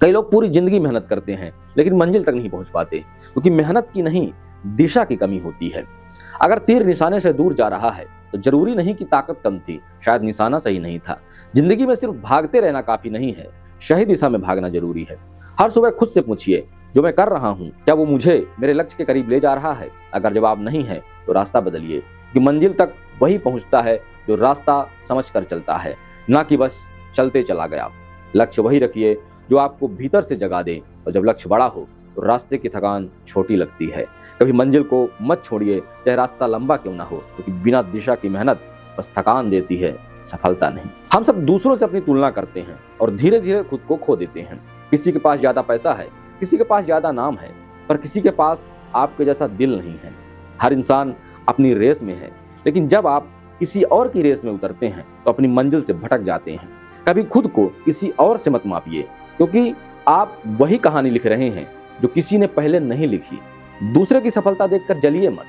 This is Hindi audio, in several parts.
कई लोग पूरी जिंदगी मेहनत करते हैं लेकिन मंजिल तक नहीं पहुंच पाते, क्योंकि मेहनत की नहीं, दिशा की कमी होती है। अगर तीर निशाने से दूर जा रहा है तो जरूरी नहीं कि ताकत कम थी, शायद निशाना सही नहीं था। जिंदगी में सिर्फ भागते रहना काफी नहीं है, सही दिशा में भागना जरूरी है। हर सुबह खुद से पूछिए, जो मैं कर रहा हूँ क्या वो मुझे मेरे लक्ष्य के करीब ले जा रहा है? अगर जवाब नहीं है तो रास्ता बदलिए, कि मंजिल तक वही पहुंचता है जो रास्ता समझ कर चलता है, ना कि बस चलते चला गया। लक्ष्य वही रखिए जो आपको भीतर से जगा दे, और जब लक्ष्य बड़ा हो तो रास्ते की थकान छोटी लगती है। कभी मंजिल को मत छोड़िए, चाहे रास्ता लंबा क्यों ना हो, क्योंकि बिना दिशा की मेहनत बस थकान देती है, सफलता नहीं। हम सब दूसरों से अपनी तुलना करते हैं और धीरे धीरे खुद को खो देते हैं। किसी के पास ज्यादा पैसा है, किसी के पास ज्यादा नाम है, पर किसी के पास आपके जैसा दिल नहीं है। हर इंसान अपनी रेस में है, लेकिन जब आप किसी और की रेस में उतरते हैं तो अपनी मंजिल से भटक जाते हैं। कभी खुद को किसी और से मत मापिए, क्योंकि आप वही कहानी लिख रहे हैं जो किसी ने पहले नहीं लिखी। दूसरे की सफलता देखकर जलिए मत,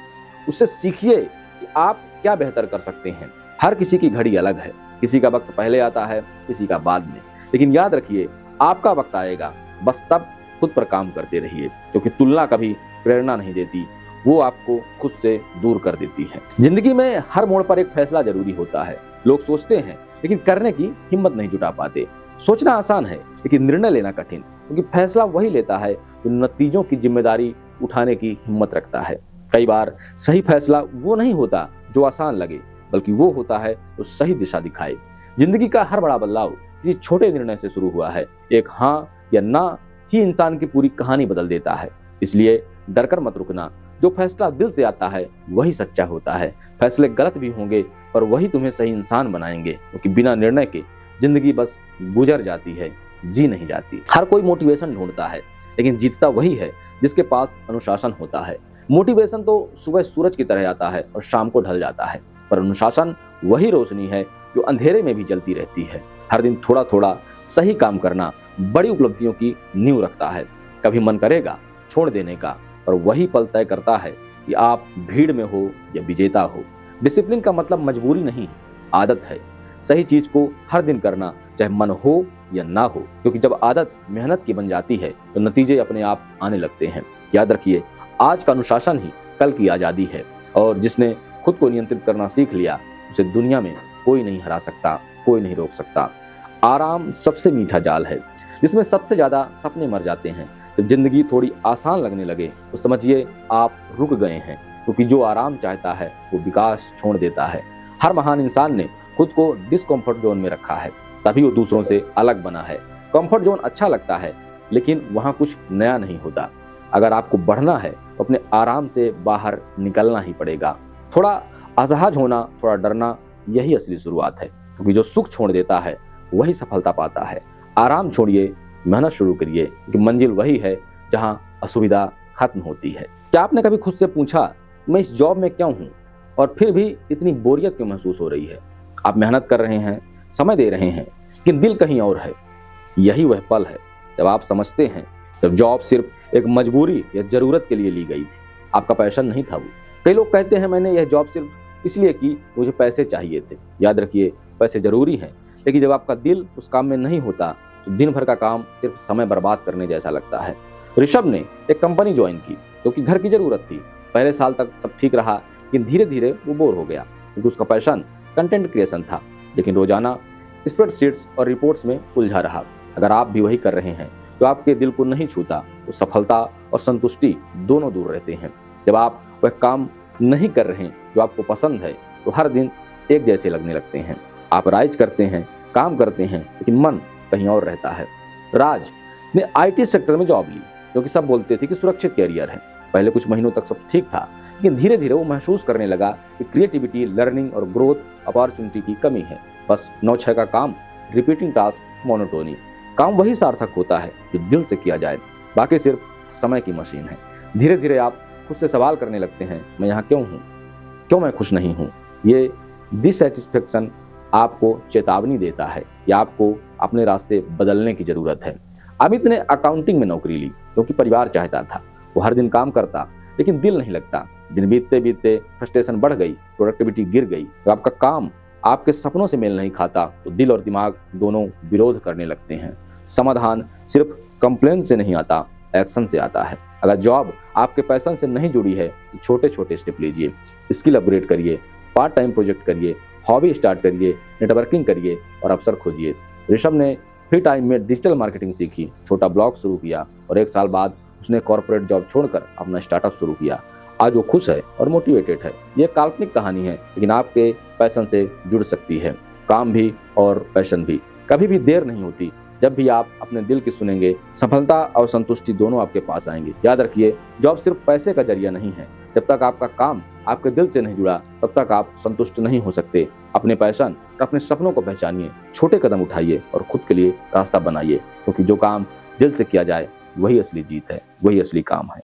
उससे सीखिए कि आप क्या बेहतर कर सकते हैं। हर किसी की घड़ी अलग है, किसी का वक्त पहले आता है, किसी का बाद में, लेकिन याद रखिए आपका वक्त आएगा। बस तब खुद पर काम करते रहिए, क्योंकि तुलना कभी प्रेरणा नहीं देती, वो आपको खुद से दूर कर देती है। जिंदगी में हर मोड़ पर एक फैसला जरूरी होता है। लोग सोचते हैं लेकिन करने की हिम्मत नहीं जुटा पाते। सोचना आसान है लेकिन निर्णय लेना कठिन, क्योंकि फैसला वही लेता है जो नतीजों की जिम्मेदारी उठाने की हिम्मत रखता है। कई बार सही फैसला वो नहीं होता जो आसान लगे, बल्कि वो होता है जो सही दिशा दिखाए। जिंदगी का हर बड़ा बदलाव किसी छोटे निर्णय से शुरू हुआ है। एक हाँ या ना ही इंसान की पूरी कहानी बदल देता है। इसलिए डरकर मत रुकना। जो फैसला दिल से आता है वही सच्चा होता है। फैसले गलत भी होंगे पर वही तुम्हें सही इंसान बनाएंगे, क्योंकि बिना निर्णय के जिंदगी बस गुजर जाती है, जी नहीं जाती। हर कोई मोटिवेशन ढूंढता है, लेकिन जीतता वही है जिसके पास अनुशासन होता है। मोटिवेशन तो सुबह सूरज की तरह आता है और शाम को ढल जाता है, पर अनुशासन वही रोशनी है जो अंधेरे में भी जलती रहती है। हर दिन थोड़ा थोड़ा सही काम करना बड़ी उपलब्धियों की नींव रखता है। कभी मन करेगा छोड़ देने का, और वही पल तय करता है कि आप भीड़ में हो या विजेता हो। डिसिप्लिन का मतलब मजबूरी नहीं, आदत है। सही चीज को हर दिन करना, चाहे मन हो या ना हो, क्योंकि जब आदत मेहनत की बन जाती है तो नतीजे अपने आप आने लगते हैं। याद रखिए, आज का अनुशासन ही कल की आजादी है, और जिसने खुद को नियंत्रित करना सीख लिया उसे दुनिया में कोई नहीं हरा सकता, कोई नहीं रोक सकता। आराम सबसे मीठा जाल है जिसमें सबसे ज्यादा सपने मर जाते हैं। जब जिंदगी थोड़ी आसान लगने लगे तो समझिए आप रुक गए हैं, क्योंकि जो आराम चाहता है वो विकास छोड़ देता है। हर महान इंसान ने खुद को डिस्कम्फर्ट जोन में रखा है, तभी वो दूसरों से अलग बना है। कंफर्ट जोन अच्छा लगता है, लेकिन वहाँ कुछ नया नहीं होता। अगर आपको बढ़ना है तो अपने आराम से बाहर निकलना ही पड़ेगा। थोड़ा असहज होना, थोड़ा डरना, यही असली शुरुआत है, क्योंकि जो सुख छोड़ देता है वही सफलता पाता है। आराम छोड़िए, मेहनत शुरू करिए, क्योंकि मंजिल वही है जहां असुविधा खत्म होती है। क्या आपने कभी खुद से पूछा, मैं इस जॉब में क्यों हूं और फिर भी इतनी बोरियत क्यों महसूस हो रही है? आप मेहनत कर रहे हैं, समय दे रहे हैं, लेकिन दिल कहीं और है। यही वह पल है जब आप समझते हैं जब जॉब सिर्फ एक मजबूरी या जरूरत के लिए ली गई थी, आपका पैशन नहीं था वो। कई लोग कहते हैं मैंने यह जॉब सिर्फ इसलिए की मुझे पैसे चाहिए थे। याद रखिए, पैसे जरूरी हैं, लेकिन जब आपका दिल उस काम में नहीं होता तो दिन भर का काम सिर्फ समय बर्बाद करने जैसा लगता है। ऋषभ ने एक कंपनी ज्वाइन की क्योंकि घर की जरूरत थी। पहले साल तक सब ठीक रहा, लेकिन धीरे धीरे वो बोर हो गया, क्योंकि उसका पैशन कंटेंट क्रिएशन था, लेकिन रोजाना स्प्रेडशीट्स और रिपोर्ट्स में उलझा रहा। अगर आप भी वही कर रहे हैं तो आपके दिल को नहीं छूता, तो सफलता और संतुष्टि दोनों दूर रहते हैं। जब आप वह काम नहीं कर रहे जो आपको पसंद है तो हर दिन एक जैसे लगने लगते हैं। आप राइज करते हैं, काम करते हैं, लेकिन मन कहीं और रहता है। राज ने आईटी सेक्टर में जॉब ली, क्योंकि सब बोलते थे कि सुरक्षित कैरियर है। पहले कुछ महीनों तक सब ठीक था, लेकिन धीरे धीरे वो महसूस करने लगा कि क्रिएटिविटी, लर्निंग और ग्रोथ अपॉर्चुनिटी की कमी है। बस 9-6 का काम, रिपीटिंग टास्क, मोनोटोनी। काम वही सार्थक होता है जो दिल से किया जाए, बाकी सिर्फ समय की मशीन है। धीरे धीरे आप खुद से सवाल करने लगते हैं, मैं यहाँ क्यों हूँ, क्यों मैं खुश नहीं हूँ। ये डिससैटिस्फैक्शन आपको चेतावनी देता है कि आपको अपने रास्ते बदलने की जरूरत है। अमित ने अकाउंटिंग में नौकरी ली क्योंकि परिवार चाहता था। वो हर दिन काम करता, लेकिन दिल नहीं लगता। दिन बीतते बीतते फ्रस्ट्रेशन बढ़ गई, प्रोडक्टिविटी गिर गई। तो आपका काम आपके सपनों से मेल नहीं खाता तो दिल और दिमाग दोनों विरोध करने लगते हैं। समाधान सिर्फ कंप्लेन से नहीं आता, एक्शन से आता है। अगर जॉब आपके पैशन से नहीं जुड़ी है तो छोटे छोटे स्टेप लीजिए, स्किल अपग्रेड करिए, पार्ट टाइम प्रोजेक्ट करिए, हॉबी स्टार्ट करिए, नेटवर्किंग करिए और अवसर खोजिए। ऋषभ ने फ्री टाइम में डिजिटल मार्केटिंग सीखी, छोटा ब्लॉग शुरू किया और 1 साल बाद उसने कॉर्पोरेट जॉब छोड़कर अपना स्टार्टअप शुरू किया। आज वो खुश है और मोटिवेटेड है। ये काल्पनिक कहानी है, लेकिन आपके पैशन से जुड़ सकती है। काम भी और पैशन भी। कभी भी देर नहीं होती। जब भी आप अपने दिल की सुनेंगे, सफलता और संतुष्टि दोनों आपके पास आएंगे। याद रखिए, जॉब सिर्फ पैसे का जरिया नहीं है। जब तक आपका काम आपके दिल से नहीं जुड़ा, तब तक आप संतुष्ट नहीं हो सकते। अपने पैशन और अपने सपनों को पहचानिए, छोटे कदम उठाइए और खुद के लिए रास्ता बनाइए, क्योंकि जो काम दिल से किया जाए वही असली जीत है, वही असली काम है।